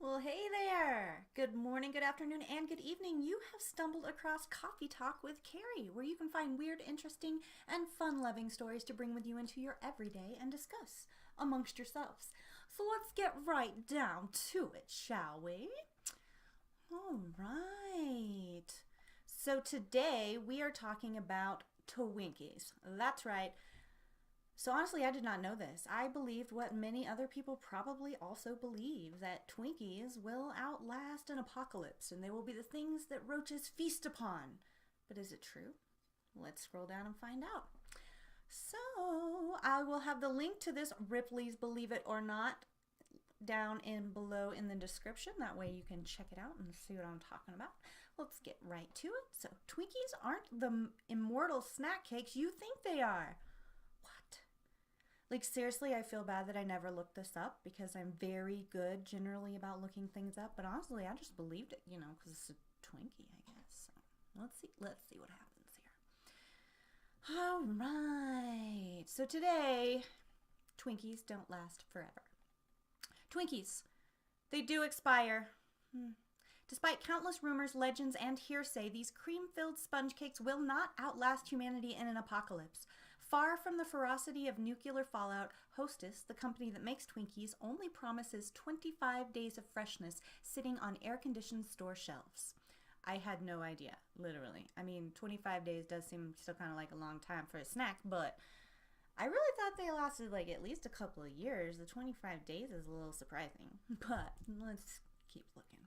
Well, hey there! Good morning, good afternoon, and good evening. You have stumbled across Coffee Talk with Carrie, where you can find weird, interesting, and fun loving stories to bring with you into your everyday and discuss amongst yourselves. So let's get right down to it, shall we? All right. So today we are talking about Twinkies. That's right. So honestly, I did not know this. I believed what many other people probably also believe, that Twinkies will outlast an apocalypse and they will be the things that roaches feast upon. But is it true? Let's scroll down and find out. So I will have the link to this Ripley's Believe It or Not down in below in the description. That way you can check it out and see what I'm talking about. Let's get right to it. So Twinkies aren't the immortal snack cakes you think they are. Like, seriously, I feel bad that I never looked this up because I'm very good generally about looking things up. But honestly, I just believed it, because it's a Twinkie, I guess. So let's see what happens here. All right. So today, Twinkies don't last forever. Twinkies, they do expire. Despite countless rumors, legends, and hearsay, these cream-filled sponge cakes will not outlast humanity in an apocalypse. Far from the ferocity of nuclear fallout, Hostess, the company that makes Twinkies, only promises 25 days of freshness sitting on air-conditioned store shelves. I had no idea, literally. I mean, 25 days does seem still kind of like a long time for a snack, but I really thought they lasted like at least a couple of years. The 25 days is a little surprising, but let's keep looking.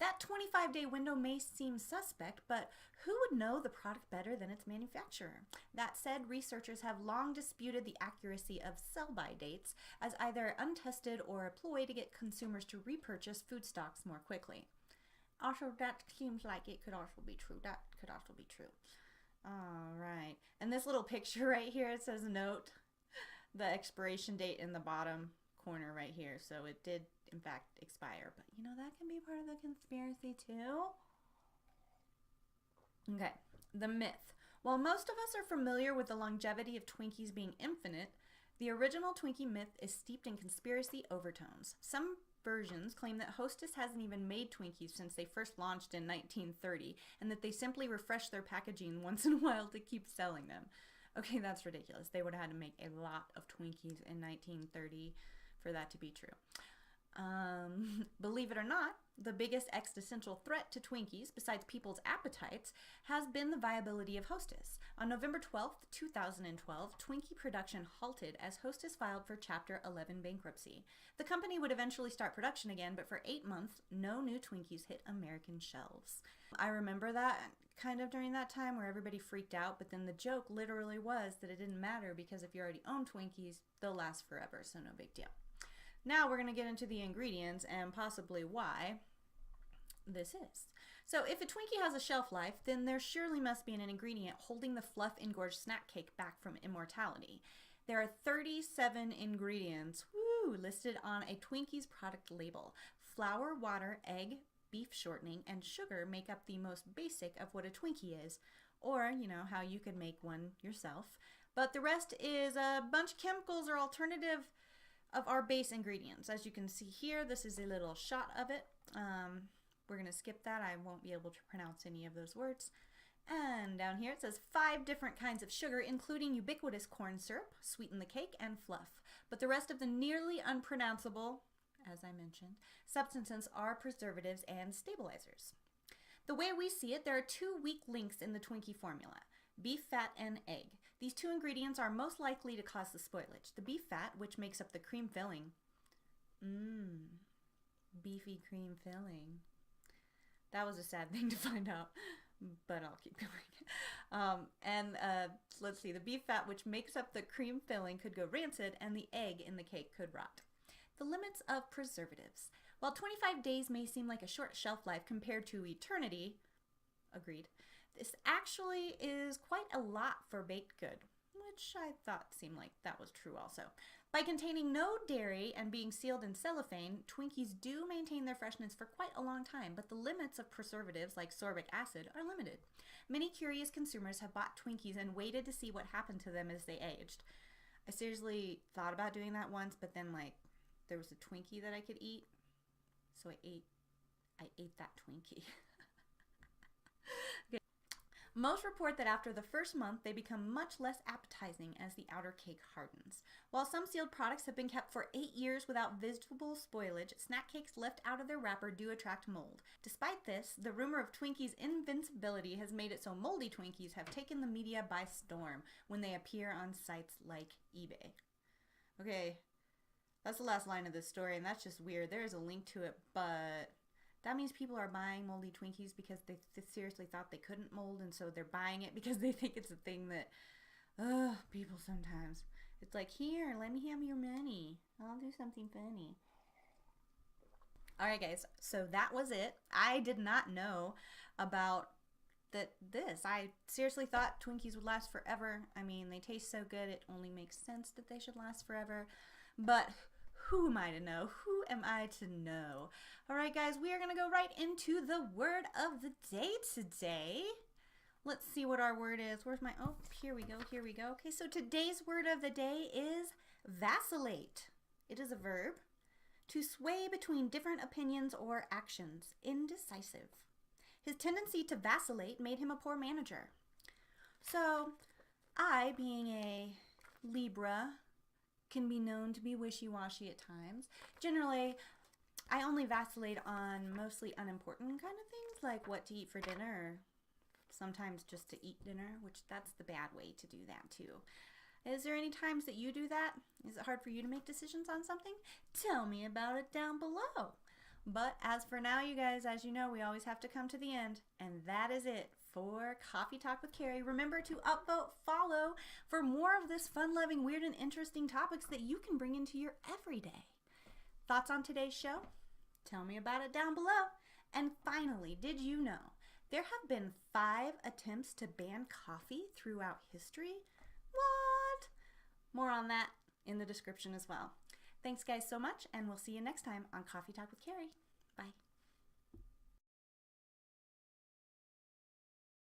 That 25-day window may seem suspect, but who would know the product better than its manufacturer? That said, researchers have long disputed the accuracy of sell-by dates as either untested or a ploy to get consumers to repurchase food stocks more quickly. Also, that seems like it could also be true. That could also be true. All right. And this little picture right here, it says note the expiration date in the bottom corner right here. So it did in fact expire, but that can be part of the conspiracy too. Okay, the myth. While most of us are familiar with the longevity of Twinkies being infinite, the original Twinkie myth is steeped in conspiracy overtones. Some versions claim that Hostess hasn't even made Twinkies since they first launched in 1930, and that they simply refresh their packaging once in a while to keep selling them. Okay, that's ridiculous. They would have had to make a lot of Twinkies in 1930 for that to be true. Believe it or not, the biggest existential threat to Twinkies, besides people's appetites, has been the viability of Hostess. On November 12th, 2012, Twinkie production halted as Hostess filed for Chapter 11 bankruptcy. The company would eventually start production again, but for 8 months, no new Twinkies hit American shelves. I remember that kind of during that time where everybody freaked out, but then the joke literally was that it didn't matter because if you already own Twinkies, they'll last forever, so no big deal. Now we're going to get into the ingredients and possibly why this is. So if a Twinkie has a shelf life, then there surely must be an ingredient holding the fluff-engorged snack cake back from immortality. There are 37 ingredients listed on a Twinkie's product label. Flour, water, egg, beef shortening, and sugar make up the most basic of what a Twinkie is, or, how you could make one yourself. But the rest is a bunch of chemicals or alternative of our base ingredients. As you can see here, this is a little shot of it. We're going to skip that. I won't be able to pronounce any of those words. And down here it says 5 different kinds of sugar, including ubiquitous corn syrup, sweeten the cake, and fluff. But the rest of the nearly unpronounceable, as I mentioned, substances are preservatives and stabilizers. The way we see it, there are 2 weak links in the Twinkie formula: beef fat and egg. These 2 ingredients are most likely to cause the spoilage. The beef fat, which makes up the cream filling. Beefy cream filling. That was a sad thing to find out, but I'll keep going. Let's see, the beef fat, which makes up the cream filling, could go rancid, and the egg in the cake could rot. The limits of preservatives. While 25 days may seem like a short shelf life compared to eternity, agreed, this actually is quite a lot for baked good, which I thought seemed like that was true also. By containing no dairy and being sealed in cellophane, Twinkies do maintain their freshness for quite a long time, but the limits of preservatives like sorbic acid are limited. Many curious consumers have bought Twinkies and waited to see what happened to them as they aged. I seriously thought about doing that once, but then there was a Twinkie that I could eat. So I ate that Twinkie. Most report that after the first month, they become much less appetizing as the outer cake hardens. While some sealed products have been kept for 8 years without visible spoilage, snack cakes left out of their wrapper do attract mold. Despite this, the rumor of Twinkies' invincibility has made it so moldy Twinkies have taken the media by storm when they appear on sites like eBay. Okay, that's the last line of this story, and that's just weird. There is a link to it, but that means people are buying moldy Twinkies because they seriously thought they couldn't mold, and so they're buying it because they think it's a thing that, people sometimes. It's like, here, let me have your money. I'll do something funny. Alright guys, so that was it. I did not know about this. I seriously thought Twinkies would last forever. I mean, they taste so good, it only makes sense that they should last forever. But who am I to know? Who am I to know? Alright guys, we are going to go right into the word of the day today. Let's see what our word is. Where's my, oh, here we go. Okay, so today's word of the day is vacillate. It is a verb. To sway between different opinions or actions. Indecisive. His tendency to vacillate made him a poor manager. So, I, being a Libra, can be known to be wishy-washy at times. Generally, I only vacillate on mostly unimportant kind of things, like what to eat for dinner, or sometimes just to eat dinner, which that's the bad way to do that too. Is there any times that you do that? Is it hard for you to make decisions on something? Tell me about it down below. But as for now, you guys, as you know, we always have to come to the end, and that is it for Coffee Talk with Carrie. Remember to upvote, follow for more of this fun-loving, weird, and interesting topics that you can bring into your everyday. Thoughts on today's show? Tell me about it down below. And finally, did you know there have been 5 attempts to ban coffee throughout history? What? More on that in the description as well. Thanks guys so much, and we'll see you next time on Coffee Talk with Carrie. Bye.